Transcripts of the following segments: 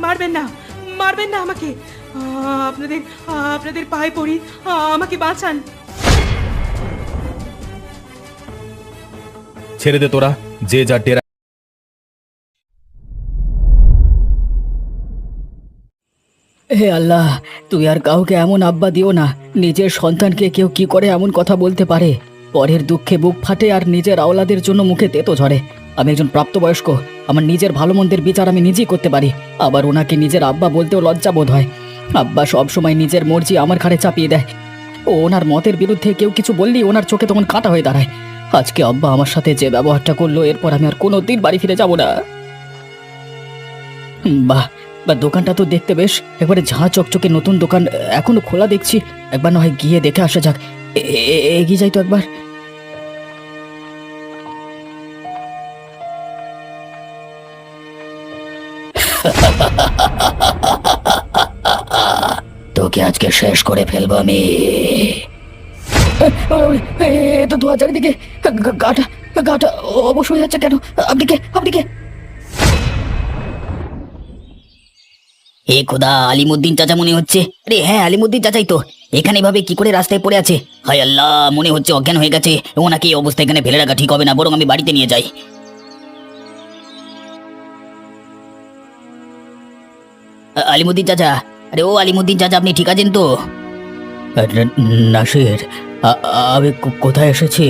মারবেন না, মারবেন না আমাকে। আপনাদের আপনাদের পায়ে পড়ি, আমাকে বাঁচান। ছেড়ে দে তোরা, যে যা ডেরা। হে আল্লাহ, তুই আর কাউকে এমন আব্বা দিও না। নিজের সন্তানকে কেউ কি করে এমন কথা বলতে পারে? পরের দুঃখে বুক ফাটে আর নিজের আওলাদের জন্য মুখে তেতো ঝরে। আমি একজন প্রাপ্তবয়স্ক, আমার নিজের ভালো মন্দের বিচার আমি নিজেই করতে পারি। আবার ওনাকে নিজের আব্বা বলতেও লজ্জা বোধ হয়। আব্বা সব সময় নিজের মর্জি আমার ঘাড়ে চাপিয়ে দেয়। ওনার মতের বিরুদ্ধে কেউ কিছু বললেই ওনার চোখে তখন কাঁটা হয়ে দাঁড়ায়। আজকে আব্বা আমার সাথে যে ব্যবহারটা করলো, এরপর আমি আর কোনোদিন বাড়ি ফিরে যাব না। বাহ বা দোকানটা তো দেখতে বেশ একবারে ঝাঁ চকচকে নতুন দোকান, এখনো খোলা দেখছি। একবার না হয় গিয়ে দেখে আসা যাক। এগিয়ে যাই তো একবার। তোকে আজকে শেষ করে ফেলবো আমি। তো ধোয়া চারিদিকে, গাটা গাটা অবশ হয়ে যাচ্ছে কেন? আপনি কে? আপনি কে? এ খোদা, আলিমুদ্দিন চাচা মনে হচ্ছে। আরে হ্যাঁ, আলিমুদ্দিন চাচাই তো। এখানে ভাবে কি করে রাস্তায় পড়ে আছে? হায় আল্লাহ, মনে হচ্ছে অজ্ঞান হয়ে গেছে। ওনাকে এই অবস্থা এখানে ফেলে রাখা ঠিক হবে না, বরং আমি বাড়িতে নিয়ে যাই। আলিমুদ্দিন চাচা, আরে ও আলিমুদ্দিন চাচা, আপনি ঠিক আছেন তো? নাসির, আমি কোথায় এসেছি?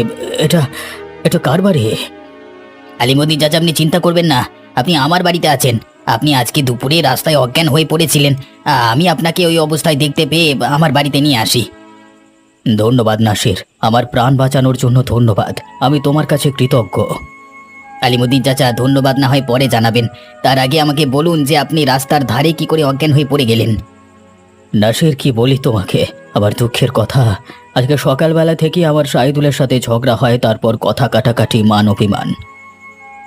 এটা এটা কার বাড়ি? আলিমুদ্দিন চাচা, আপনি চিন্তা করবেন না, আপনি আমার বাড়িতে আছেন। আপনি আজকে দুপুরে রাস্তায় অজ্ঞান হয়ে পড়েছিলেন, আমি আপনাকে ওই অবস্থায় দেখতে পেয়ে আমার বাড়িতে নিয়ে আসি। ধন্যবাদ নাসির, আমার প্রাণ বাঁচানোর জন্য ধন্যবাদ। আমি তোমার কাছে কৃতজ্ঞ। আলিমুদ্দিন চাচা, ধন্যবাদ না হয় পরে জানাবেন, তার আগে আমাকে বলুন যে আপনি রাস্তার ধারে কি করে অজ্ঞান হয়ে পড়ে গেলেন। নাসির, কি বলি তোমাকে, আবার দুঃখের কথা। আজকে সকালবেলা থেকে আমার শাহিদুলের সাথে ঝগড়া হয়, তারপর কথা কাটাকাটি, মান অভিমান।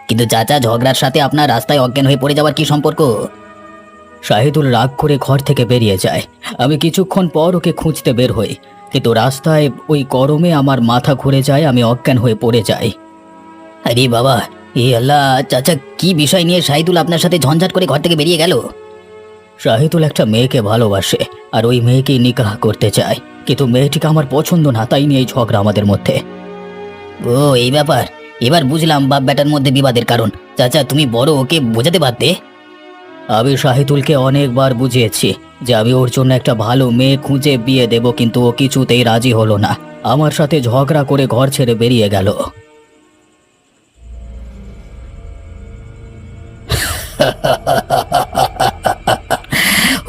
কিন্তু চাচা, ঝগড়ার সাথে আপনার রাস্তায় অজ্ঞান হয়ে পড়ে যাওয়ার কি সম্পর্ক? শাহিদুল রাগ করে ঘর থেকে বেরিয়ে যায়। আমি কিছুক্ষণ পর ওকে খুঁজতে বের হই, কিন্তু রাস্তায় ওই গরমে আমার মাথা ঘুরে যায়, আমি অজ্ঞান হয়ে পড়ে যাই। আরে বাবা, এ আল্লাহ, চাচা কি বিষয় নিয়ে শাহিদুল আপনার সাথে ঝঞ্ঝাট করে ঘর থেকে বেরিয়ে গেল? শাহিদুল একটা মেয়েকে ভালোবাসে আর ওই মেয়েকে নিকাহ করতে চায়, কিন্তু মেয়েটিকে আমার পছন্দ না, তাই নিয়ে এই ঝগড়া আমাদের মধ্যে। ও এই ব্যাপার, এবার বুঝলাম বাপ বেটার মধ্যে বিবাদের কারণ। চাচা, তুমি বড়, ওকে বোঝাতে পারতে। আমি শাহিদুলকে অনেকবার বুঝিয়েছি যে আমি ওর জন্য একটা ভালো মেয়ে খুঁজে বিয়ে দেব, কিন্তু ও কিছুতেই রাজি হলো না। আমার সাথে ঝগড়া করে ঘর ছেড়ে বেরিয়ে গেল।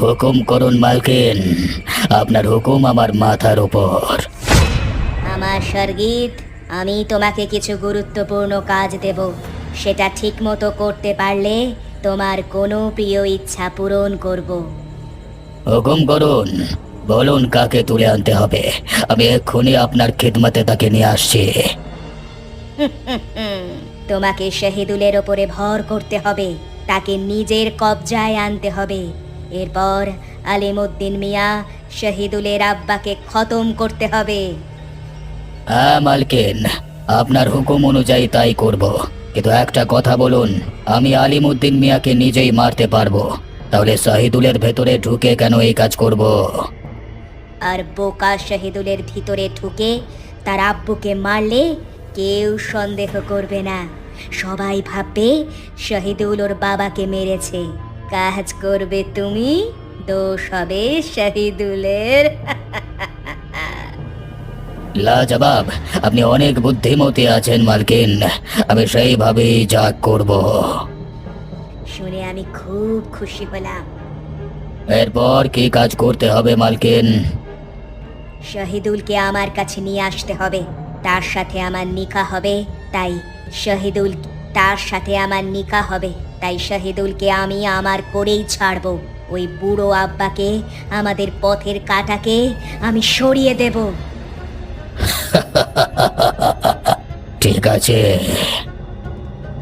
হুকুম করুন মালকিন, আপনার হুকুম আমার মাথার উপর। আমার সর্গিত, আমি তোমাকে কিছু গুরুত্বপূর্ণ কাজ দেব। সেটা ঠিকমতো করতে পারলে তোমার কোনো প্রিয় ইচ্ছা পূরণ করব। হুকুম করুন, বলুন কাকে তুলে আনতে হবে, আমি এক্ষুনি আপনার খিদমতে তাকে নিয়ে আসছি। তোমাকে শহীদুলের ওপরে ভর করতে হবে, তাকে নিজের কবজায় আনতে হবে। এরপর আলিমুদ্দিন মিয়া শহীদুলের আব্বাকে খতম করতে হবে। হ্যাঁ মালকিন, আপনার হুকুম অনুযায়ী তাই করব, কিন্তু একটা কথা বলুন, আমি আলিমুদ্দিন মিয়াকে নিজেই মারতে পারবো, তাহলে শহীদুলের ভেতরে ঢুকে কেন এই কাজ করব? আর বোকা শহীদুলের ভিতরে ঢুকে তার আব্বুকে মারলে কেউ সন্দেহ করবে না, সবাই ভাববে শহীদুল ওর বাবাকে মেরেছে। কাজ করবে তুমি, দোষ হবে শহীদুলের। লাজবাব, আপনি অনেক বুদ্ধিমতী আছেন মালকিন, আমি সেইভাবেই যা করব। শুনে আমি খুব খুশি হলাম। এরপর কি কাজ করতে হবে মালকিন? শহীদুলকে আমার কাছে নিয়ে আসতে হবে, তার সাথে আমার নিকাহ হবে। তাই শহীদুলকে আমি আমার করেই ছাড়বো। ওই বুড়ো আব্বাকে, আমাদের পথের কাঁটাকে আমি সরিয়ে দেব। ঠিক আছে।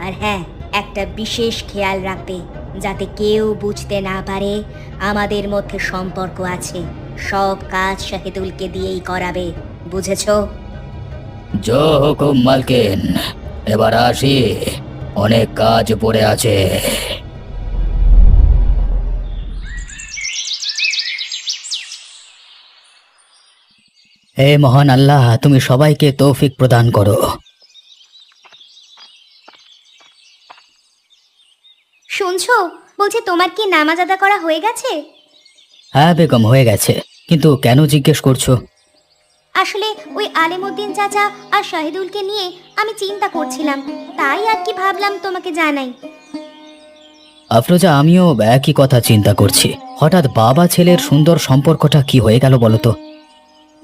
আর হ্যাঁ, একটা বিশেষ খেয়াল রাখবে, যাতে কেউ বুঝতে না পারে আমাদের মধ্যে সম্পর্ক আছে। সব কাজ শহীদুলকে দিয়েই করাবে, বুঝেছো? জো হুকুম মালকিন, এবার আসি, অনেক কাজ পড়ে আছে। হে মহান আল্লাহ, তুমি সবাইকে তৌফিক প্রদান করো। শুনছো, বলছি তোমার কি নামাজ আদা করা হয়ে গেছে? হ্যাঁ বেগম, হয়ে গেছে। কিন্তু কেন জিজ্ঞেস করছো? আসলে ওই আলিমুদ্দিন চাচা আর শাহিদুলকে নিয়ে আমি চিন্তা করছিলাম, তাই আর কি ভাবলাম তোমাকে জানাই। আফরোজা, আমিও একই কথা চিন্তা করছি। হঠাৎ বাবা ছেলের সুন্দর সম্পর্কটা কি হয়ে গেল বলো তো?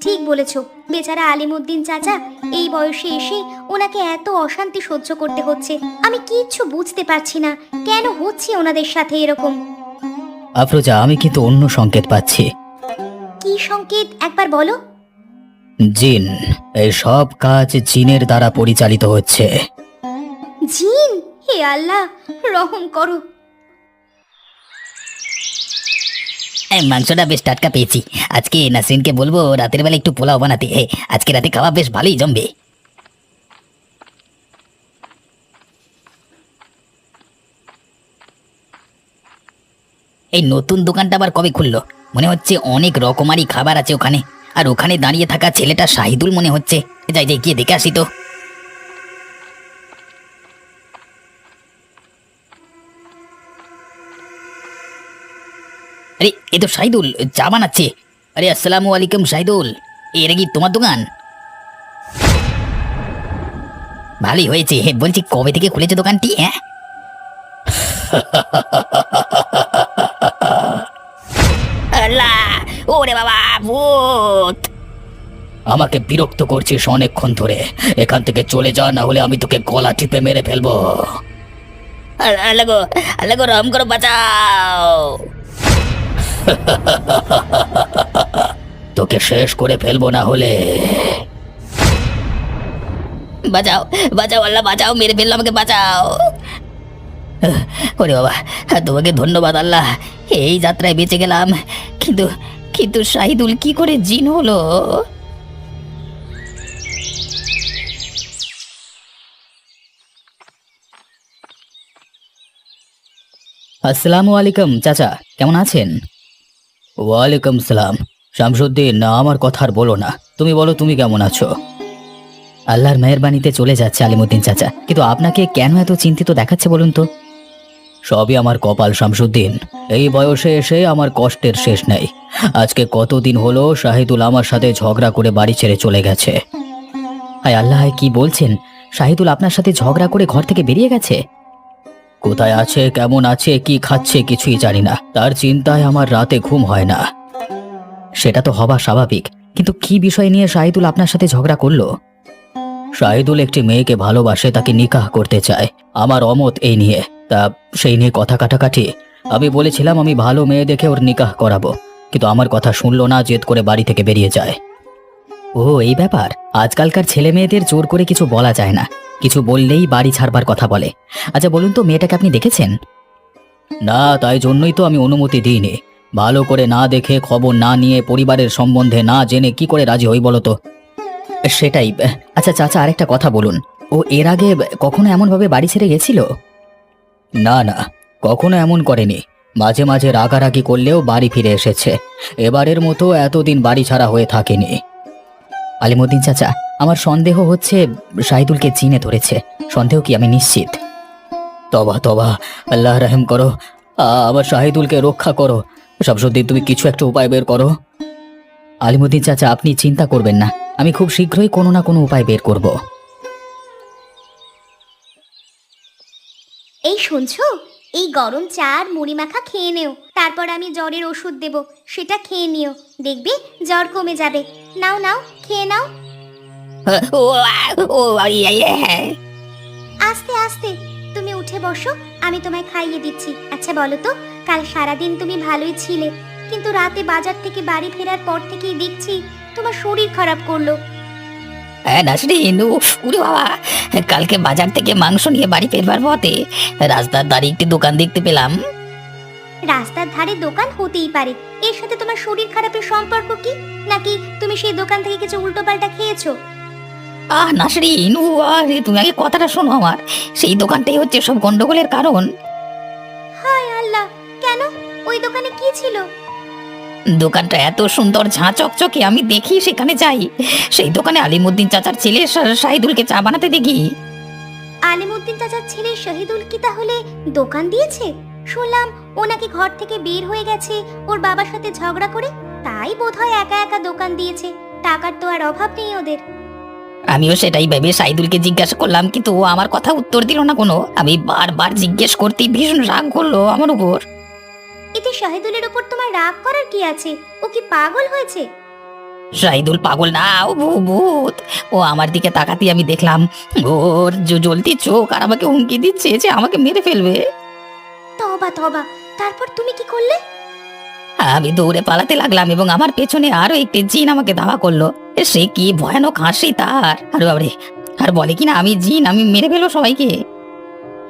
ঠিক বলেছ, বেচারা আলিমুদ্দিন চাচা এই বয়সে এসে ওনাকে এত অশান্তি সহ্য করতে হচ্ছে। আমি কিচ্ছু বুঝতে পারছি না কেন হচ্ছে ওনাদের সাথে এরকম। আফরোজা, আমি কিন্তু অন্য সংকেত পাচ্ছি। কি সংকেত একবার বলো? জিন। এই সব কাজ জিনের দ্বারা পরিচালিত হচ্ছে। জিন? হে আল্লাহ, রহম করো। মাংসটা বেশ টাটকা পেয়েছি। আজকে নাসরিনকে বলবো রাতের বেলা একটু পোলাও বানাতে। আজকে রাতে খাওয়া বেশ ভালোই জমবে। এই নতুন দোকানটা আবার কবে খুললো? মনে হচ্ছে অনেক রকমারি খাবার আছে ওখানে। আর ওখানে দাঁড়িয়ে থাকা ছেলেটা শাহিদুল মনে হচ্ছে। যাই যাই, গিয়ে দেখে আসি তো। আরে, এ তো শাহিদুল, চা বানাচ্ছে। আরে আসসালামু আলাইকুম শাহিদুল, এটা কি তোমার দোকান? ভালোই হয়েছে। বলছি কবে থেকে খুলেছে দোকানটি? হ্যাঁ, আল্লাহ, ওরে বাবা, ভূত! আমাকে বিরক্ত করছিস অনেকক্ষণ ধরে। এখান থেকে চলে যা, না হলে আমি তোকে গলা টিপে মেরে ফেলবো। আল্লাহ গো, আল্লাহ গো, রহম করো, বাঁচাও! তোকে শেষ করে ফেলবো না হলে। বাঁচাও, বাঁচাও, আল্লাহ বাঁচাও, মেরে ফেললো আমাকে, বাঁচাও! ওরে বাবা, তোমাকে ধন্যবাদ আল্লাহ, এই যাত্রায় বেঁচে গেলাম। কিন্তু কিন্তু শাহিদুল কি করে জিন হলো? আসসালামু আলাইকুম চাচা, কেমন আছেন? ওয়ালাইকুম সালাম। শামসুদ্দিন, না আমার কথা আর বলো না। তুমি বলো, তুমি কেমন আছো? আল্লাহর মেহেরবানিতে চলে যাচ্ছে আলিমুদ্দিন চাচা, কিন্তু আপনাকে কেন এত চিন্তিত দেখাচ্ছে বলুন তো? সবই আমার কপাল শামসুদ্দিন। এই বয়সে এসে আমার কষ্টের শেষ নেই। আজকে কতদিন হলো শাহিদুল আমার সাথে ঝগড়া করে বাড়ি ছেড়ে চলে গেছে। হায় আল্লাহ, কি বলছেন? শাহিদুল আপনার সাথে ঝগড়া করে ঘর থেকে বেরিয়ে গেছে? কোথায় আছে, কেমন আছে, কি খাচ্ছে কিছুই জানি না। তার চিন্তায় আমার রাতে ঘুম হয় না। সেটা তো হওয়া স্বাভাবিক, কিন্তু কি বিষয় নিয়ে শাহিদুল আপনার সাথে ঝগড়া করলো? শাহিদুল একটি মেয়েকে ভালোবাসে, তাকে নিকাহ করতে চায়। আমার অমত এই নিয়ে। তা সেই নিয়ে কথা কাটাকাটি। আমি বলেছিলাম আমি ভালো মেয়ে দেখে ওর নিকাহ করাবো, কিন্তু আমার কথা শুনলো না, জেদ করে বাড়ি থেকে বেরিয়ে যায়। ও, এই ব্যাপার। আজকালকার ছেলে মেয়েদের জোর করে কিছু বলা যায় না, কিছু বললেই বাড়ি ছাড়বার কথা বলে। আচ্ছা বলুন তো, মেয়েটাকে আপনি দেখেছেন? না, তাই জন্যই তো আমি অনুমতি দিইনি। ভালো করে না দেখে, খবর না নিয়ে, পরিবারের সম্বন্ধে না জেনে কি করে রাজি হই বলো তো? সেটাই। আচ্ছা চাচা, আরেকটা কথা বলুন, ও এর আগে কখনো এমনভাবে বাড়ি ছেড়ে গেছিল? না না, কখনো এমন করেনি। মাঝে মাঝে রাগারাগি করলেও বাড়ি ফিরে এসেছে। এবারের মতো এতদিন বাড়ি ছাড়া হয়ে থাকেনি। আলিমুদ্দিন চাচা, আমার সন্দেহ হচ্ছে শাহিদুলকে চিনে ধরেছে। সন্দেহ কি, আমি নিশ্চিত। তবা তবা, আল্লাহ রহম করো, আমার শাহিদুলকে রক্ষা করো। শামসুদ্দিন, তুমি কিছু একটা উপায় বের করো। আলিমুদ্দিন চাচা, আপনি চিন্তা করবেন না, আমি খুব শীঘ্রই কোনো না কোনো উপায় বের করব। এই শুনছো, এই গরম চা আর মুড়ি মাখা খেয়ে নেও, তারপর আমি জ্বরের ওষুধ দেব, সেটা খেয়ে নিও, দেখবে জ্বর কমে যাবে। নাও নাও, খেয়ে নাও। আস্তে আস্তে, তুমি উঠে বসো, আমি তোমায় খাইয়ে দিচ্ছি। আচ্ছা বলো তো, কাল সারাদিন তুমি ভালোই ছিলে, কিন্তু রাতে বাজার থেকে বাড়ি ফেরার পর থেকেই দেখছি তোমার শরীর খারাপ করলো। হ্যাঁ নাসরিন, উরে বাবা, কালকে বাজার থেকে মাংস নিয়ে বাড়ি ফেরবার পথে রাস্তার ধারে একটি দোকান দেখতে পেলাম। রাস্তার ধারে দোকান হতেই পারে, এর সাথে তোমার শরীর খারাপের সম্পর্ক কি? নাকি তুমি সেই দোকান থেকে কিছু উল্টোপাল্টা খেয়েছো? নাসরিন, আরে তুমি আগে কথাটা শোনো আমার। সেই দোকানটাই হচ্ছে সব গন্ডগোলের কারণ। হায় আল্লাহ, কেন? ওই দোকানে কি ছিল? দোকানটা এত সুন্দর ঝাঁ চকচকে, আমি দেখি সেখানে যাই। সেই দোকানে আলিমুদ্দিন চাচার ছেলে শাহিদুলকে চা বানাতে দেখি। আলিমুদ্দিন চাচার ছেলে শহীদুল কি তাহলে দোকান দিয়েছে? শুনলাম ও নাকি ঘর থেকে বের হয়ে গেছে ওর বাবার সাথে ঝগড়া করে, তাই বোধহয় একা একা দোকান দিয়েছে। টাকার তো আর অভাব নেই ওদের। আমিও সেটাই ভেবে শাহিদুলকে জিজ্ঞাসা করলাম, কিন্তু ও আমার কথা উত্তর দিল না কোনো। আমি বারবার জিজ্ঞেস করতেই ভীষণ রাগ করলো আমার উপর। এতে শহীদুলের উপর তোমার রাগ করার কি আছে? ও কি পাগল হয়েছে? শাহিদুল পাগল না, ও ভূত। ও আমার দিকে তাকাতেই আমি দেখলাম ওর জ্বলতি চোখ, আর আমাকে হুমকি দিচ্ছে যে আমাকে মেরে ফেলবে। তবা তবা, তারপর তুমি কি করলে? আমি দৌড়ে পালাতে লাগলাম এবং আমার পেছনে আরো একটি জিন আমাকে ধাওয়া করলো। সে কি ভয়ানক হাসি তার! আর বাবারে, আর বলে কিনা আমি জিন, আমি মেরে ফেলবো সবাইকে।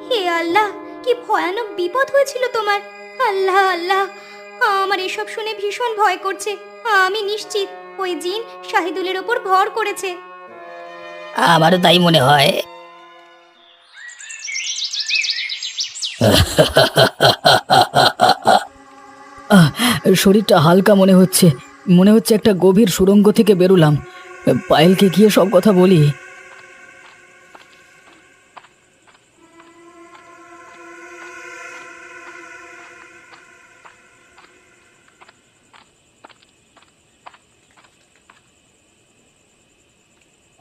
হে আল্লাহ, কি ভয়ানক বিপদ হয়েছিল তোমার! আল্লাহ আল্লাহ, আমার এসব শুনে ভীষণ ভয় করছে। আমি নিশ্চিত ওই জিন শাহিদুলের ওপর ভর করেছে। আমারও তাই মনে হয়। শরীরটা হালকা মনে হচ্ছে, মনে হচ্ছে একটা গভীর সুড়ঙ্গ থেকে বেরোলাম। পায়েলকে গিয়ে সব কথা বলি।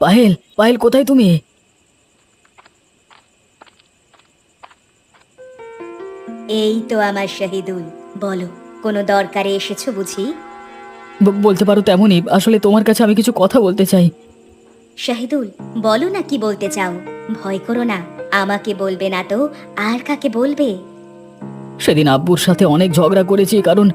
পায়েল, পায়েল কোথায় তুমি? এই তো আমার শহীদুল, বলো কোনো দরকারে এসেছো বুঝি? বলতে পারো তেমনই। আসলে তোমার কাছে আমি কিছু কথা বলতে চাই। শহীদুল, বলো না কি বলতে চাও। ভয় করো না, আমাকে বলবে না তো আর কাকে বলবে? সেদিন আব্বুর সাথে অনেক ঝগড়া করেছি, কারণ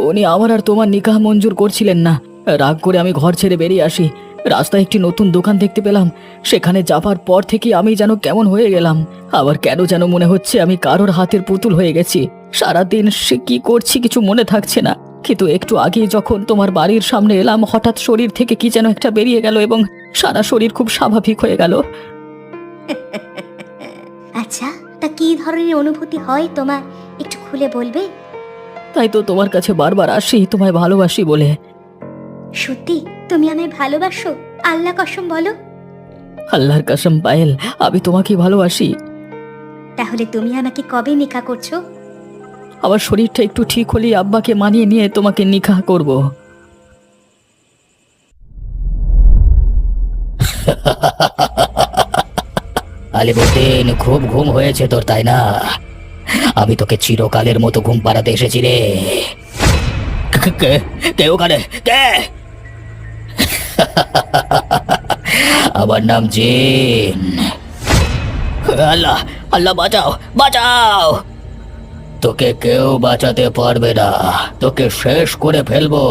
উনি আমার আর তোমার নিকাহ মঞ্জুর করছিলেন না। রাগ করে আমি ঘর ছেড়ে বেরিয়ে আসি। রাস্তায় একটি নতুন দোকান দেখতে পেলাম। সেখানে যাবার পর থেকে আমি যেন কেমন হয়ে গেলাম। আবার কেন যেন মনে হচ্ছে আমি কারোর হাতের পুতুল হয়ে গেছি। সারাদিন সে কি করছি কিছু মনে থাকছে না। কিন্তু একটু আগে যখন তোমার বাড়ির সামনে এলাম, হঠাৎ শরীর থেকে কি যেন একটা বেরিয়ে গেল এবং সারা শরীর খুব স্বাভাবিক হয়ে গেল। আচ্ছা, তা কি ধরনের অনুভূতি হয় তোমার, একটু খুলে বলবে? তাই তো তোমার কাছে বারবার আসি, তোমায় ভালোবাসি বলে। সত্যি তুমি আমায় ভালোবাসো? আল্লাহ কসম বলো। আল্লাহর কসম পায়েল, আমি তোমাকে ভালোবাসি। তাহলে তুমি আমাকে কবে নিকাহ করছো? আমার শরীরটা একটু ঠিক হলেই আব্বাকে মানিয়ে নিয়ে তোমাকে নিকাহ করব। আলিমুদ্দিন, খুব ঘুম হয়েছে তোর, তাই না? আমি তোকে চিরকালের মতো ঘুম পাড়াতে এসেছি রে। কে ওখানে? কে? আমার নাম জিন। আল্লাহ, আল্লাহ বাঁচাও, বাঁচাও! তোকে কেউ বাঁচাতে পারবে না, তোকে শেষ করে ফেলবো।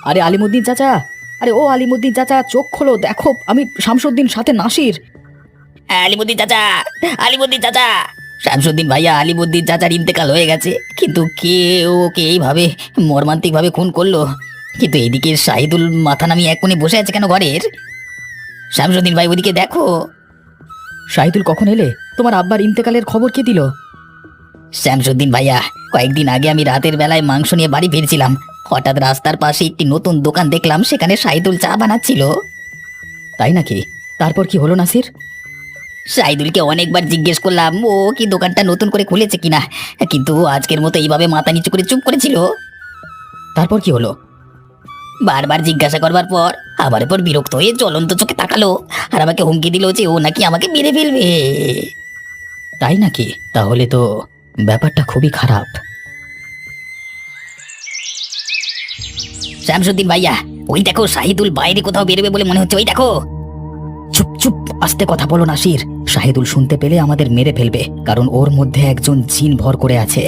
আরে আলিমুদ্দিন চাচা, আরে ও আলিমুদ্দিন চাচা, চোখ খোলো, দেখো আমি শামসুদ্দিন, সাথে নাসির। আলিমুদ্দিন চাচা, আলিমুদ্দিন চাচা! শামসুদ্দিন ভাইয়া, আলিমুদ্দিন চাচার ইন্তেকাল হয়ে গেছে, কিন্তু কে ওকে এইভাবে মর্মান্তিক ভাবে খুন করলো? কিন্তু এইদিকে শাহিদুল মাথা নামিয়ে এক কোণে বসে আছে কেন ঘরের? শামসুদ্দিন ভাই, ওদিকে দেখো। শাহিদুল, কখন এলে? তোমার আব্বার ইন্তেকালের খবর কে দিল? শামসুদ্দিন ভাইয়া, কয়েকদিন আগে আমি রাতের বেলায় মাংস নিয়ে বাড়ি ফিরছিলাম। হঠাৎ রাস্তার পাশে একটি নতুন দোকান দেখলাম, সেখানে শাহিদুল চা বানাচ্ছিল। তাই নাকি? তারপর কি হলো নাসির? শাহিদুলকে অনেকবার জিজ্ঞেস করলাম ও কি দোকানটা নতুন করে খুলেছে কিনা, কিন্তু আজকের মতো এইভাবে মাথা নিচু করে চুপ করেছিল। তারপর কি হলো? বারবার জিজ্ঞাসা করবার পর আমার উপর বিরক্ত হয়ে জ্বলন্ত চোখে তাকালো আর আমাকে হুমকি দিল যে ও নাকি আমাকে মেরে ফেলবে। তাই নাকি? তাহলে তো ব্যাপারটা খুবই খারাপ। শামসুদ্দিন ভাইয়া, ওই দেখো শাহিদুল বাইরে কোথাও বেরোবে বলে মনে হচ্ছে, ওই দেখো। চুপ চুপ, আস্তে কথা বলো নাসির। শাহিদুল শুনতে পেলে আমাদের মেরে ফেলবে, কারণ ওর মধ্যে একজন জিন ভর করে আছে।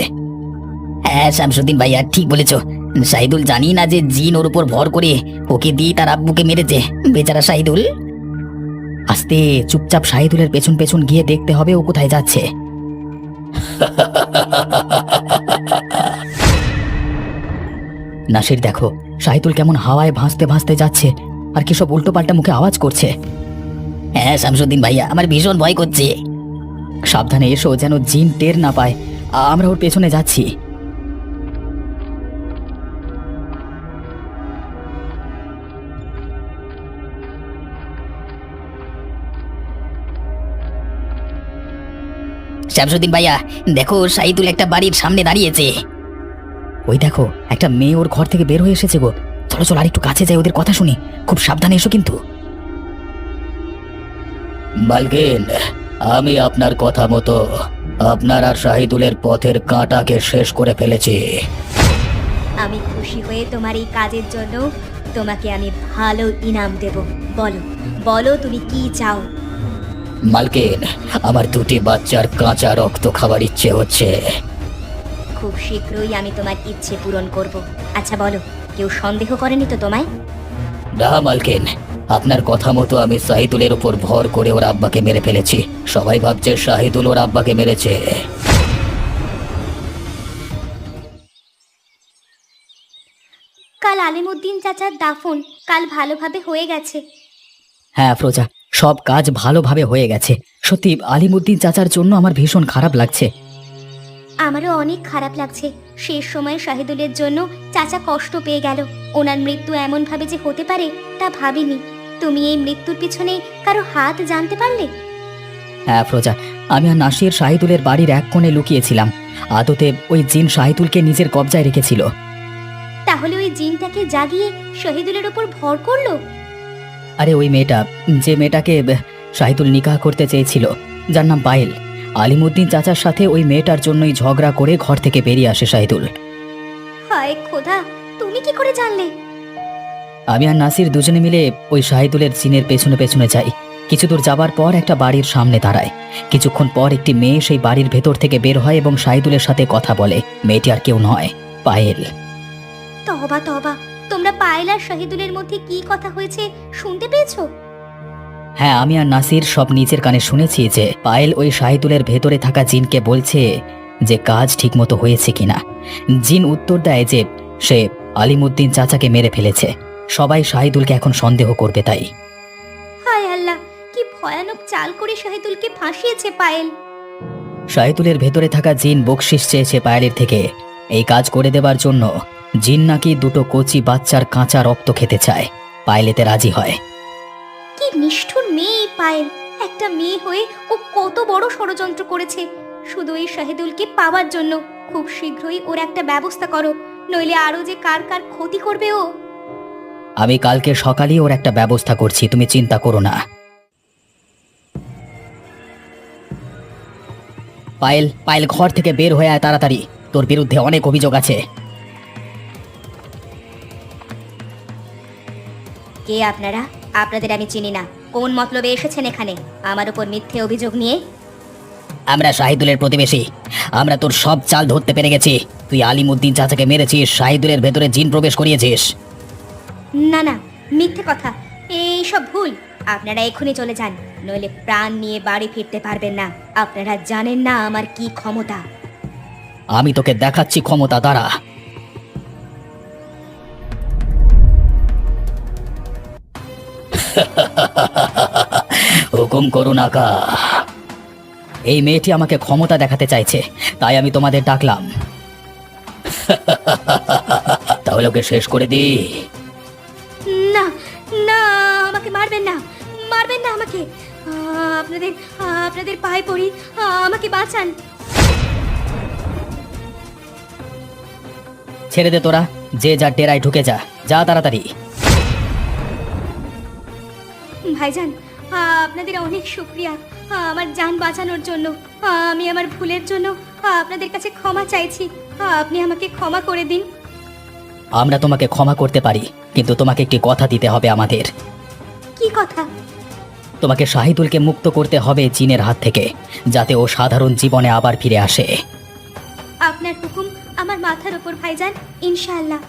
হ্যাঁ শামসুদ্দিন ভাইয়া, ঠিক বলেছো। শাহিদুল জানি না যে জিন ওর উপর ভর করে ওকে দিয়ে তার আব্বুকে মেরেছে। বেচারা শাহিদুল। আস্তে, চুপচাপ শাহিদুলের পেছন পেছন গিয়ে দেখতে হবে ও কোথায় যাচ্ছে। নাসির দেখো, শাহিদুল কেমন হাওয়ায় ভাসতে ভাসতে যাচ্ছে। আর কি সব উল্টোপাল্টা মুখে আওয়াজ করছে। হ্যাঁ শামসুদ্দিন ভাইয়া, আমার ভীষণ ভয় করছে। সাবধানে এসো যেন জিন টের না পায়। আমরা ওর পেছনে যাচ্ছি। শামসুদ্দিন ভাইয়া, দেখো শাহিদুল একটা বাড়ির সামনে দাঁড়িয়েছে। ওই দেখো, একটা মেয়ে ওর ঘর থেকে বের হয়ে এসেছে গো। চলো চলো, আর একটু কাছে যাই, ওদের কথা শুনি। খুব সাবধানে এসো কিন্তু। মালকিন, আমি আপনার কথা মতো আপনার আর শাহিদুলের পথের কাঁটাকে শেষ করে ফেলেছি। আমি খুশি হয়ে তোমার এই কাজের জন্য তোমাকে আমি ভালো ইনাম দেব। বলো বলো তুমি কি চাও? মালকিন, আমার দুটি বাচ্চার কাঁচা রক্ত খাবার ইচ্ছে হচ্ছে। খুব শীঘ্রই আমি তোমার ইচ্ছে পূরণ করব। আচ্ছা বলো, কেউ সন্দেহ করেনি তো তোমায়? না মালকিন, আপনার কথা মতো আমি শাহিদুলের উপর ভর করে ওর আব্বাকে মেরে ফেলেছি। সবাই ভাবছে শাহিদুল ওর আব্বাকে মেরেছে। কাল আলিমুদ্দিন চাচার দাফন কাল ভালোভাবে হয়ে গেছে। হ্যাঁ আফরোজা, সব কাজ ভালোভাবে হয়ে গেছে। সত্যি আলিমুদ্দিন চাচার জন্য আমার ভীষণ খারাপ লাগছে। আমারও অনেক খারাপ লাগছে। শেষ সময়ে শাহিদুলের জন্য চাচা কষ্ট পেয়ে গেল। ওনার মৃত্যু এমনভাবে যে হতে পারে তা ভাবিনি। তুমি এই মৃত্যুর পিছনে কারো হাত জানতে পারলে? হ্যাঁ আফরোজা, আমি আর নাসির শাহিদুলের বাড়ির এক কোণে লুকিয়েছিলাম। আদতে ওই জিন শাহিদুলকে নিজের কবজায় রেখেছিল। তাহলে ওই জিনটাকে জাগিয়ে শহীদুলের উপর ভর করলো? আরে ওই মেয়েটা, যে মেয়েটাকে শাহিদুল নিকাহ করতে চেয়েছিল, যার নাম পায়েল, আলিমুদ্দিন চাচার সাথে ওই মেয়েটার জন্যই ঝগড়া করে ঘর থেকে বেরিয়ে আসে শাহিদুল। হায় খোদা, তুমি কি করে জানলে? আমি আর নাসির দুজনে মিলে ওই শাহিদুলের জিনের পেছনে পেছনে যাই। কিছু দূর যাবার পর একটা বাড়ির সামনে দাঁড়ায়। কিছুক্ষণ পর একটি মেয়ে সেই বাড়ির ভেতর থেকে বের হয় এবং শাহিদুলের সাথে কথা বলে। মেয়েটি আর কেউ নয়, পায়েল। তবা তবা, তোমরা পায়েল আর শহীদুলের মধ্যে কি কথা হয়েছে শুনতে পেয়েছো? হ্যাঁ, আমি আর নাসির সব নিজের কানে শুনেছি যে পায়েল ওই শাহিদুলের ভেতরে থাকা জিনকে বলছে যে কাজ ঠিকমতো হয়েছে কিনা। জিন উত্তর দেয় যে সে আলিমুদ্দিন চাচাকে মেরে ফেলেছে। সবাই শাহিদুলকে এখন সন্দেহ করবে তাই। হায় আল্লাহ, কি ভয়ানক চাল করে শহীদুলকে ফাঁসিয়েছে পায়েল। শাহিদুলের ভেতরে থাকা জিন বকশিস চেয়েছে পায়েলের থেকে। এই কাজ করে দেবার জন্য জিন নাকি দুটো কচি বাচ্চার কাঁচা রক্ত খেতে চায়। পায়েল এতে রাজি হয়। কি নিষ্ঠুর মেয়ে এই পায়েল! একটা মেয়ে হয়ে ও কত বড় ষড়যন্ত্র করেছে শুধু এই শহীদুলকে পাওয়ার জন্য। খুব শীঘ্রই ওর একটা ব্যবস্থা করো, নইলে আরো যে কার কার ক্ষতি করবে ও। আমি কালকে সকালেই ওর একটা ব্যবস্থা করছি, তুমি চিন্তা করো না। পায়েল, পায়েল ঘর থেকে বের হয়ে আয় তাড়াতাড়ি, তোর বিরুদ্ধে অনেক অভিযোগ আছে। কে আপনারা? আপনাদের আমি চিনি না। কোন মতলবে এসেছেন এখানে আমার উপর মিথ্যে অভিযোগ নিয়ে? আমরা শাহিদুলের প্রতিবেশী। আমরা তোর সব চাল ধরতে পেরে গেছি। তুই আলিমুদ্দিন চাচাকে মেরেছিস, শাহিদুলের ভেতরে জিন প্রবেশ করিয়েছিস। না না, মিথ্যে কথা, এই সব ভুল। আপনারা এখনই চলে যান, নইলে প্রাণ নিয়ে বাড়ি ফিরতে পারবেন না। আপনারা জানেন না আমার কি ক্ষমতা। আমি তোকে দেখাচ্ছি ক্ষমতা, দ্বারা হুকুম করুন আকা। এই মেয়েটি আমাকে ক্ষমতা দেখাতে চাইছে, তাই আমি তোমাদের ডাকলাম। তাহলে ওকে শেষ করে দি। না না, আমাকে মারবেন না, মারবেন না আমাকে। আপনাদের আপনাদের পায়ে পড়ি, আমাকে বাঁচান। ছেড়ে দে তোরা, যে যার ডেরায় ঢুকে যা, যা তাড়াতাড়ি। ভাইজান, আপনাদের অনেক শুকরিয়া আমার জান বাঁচানোর জন্য। আমি আমার ভুলের জন্য আপনাদের কাছে ক্ষমা চাইছি। আপনি আমাকে ক্ষমা করে দিন। আমরা তোমাকে ক্ষমা করতে পারি, কিন্তু তোমাকে একটি কথা দিতে হবে আমাদের। কি কথা? তোমাকে শাহিদুলকে মুক্ত করতে হবে জিনের হাত থেকে, যাতে ও সাধারণ জীবনে আবার ফিরে আসে। আপনার হুকুম আমার মাথার উপর ভাইজান, ইনশাআল্লাহ।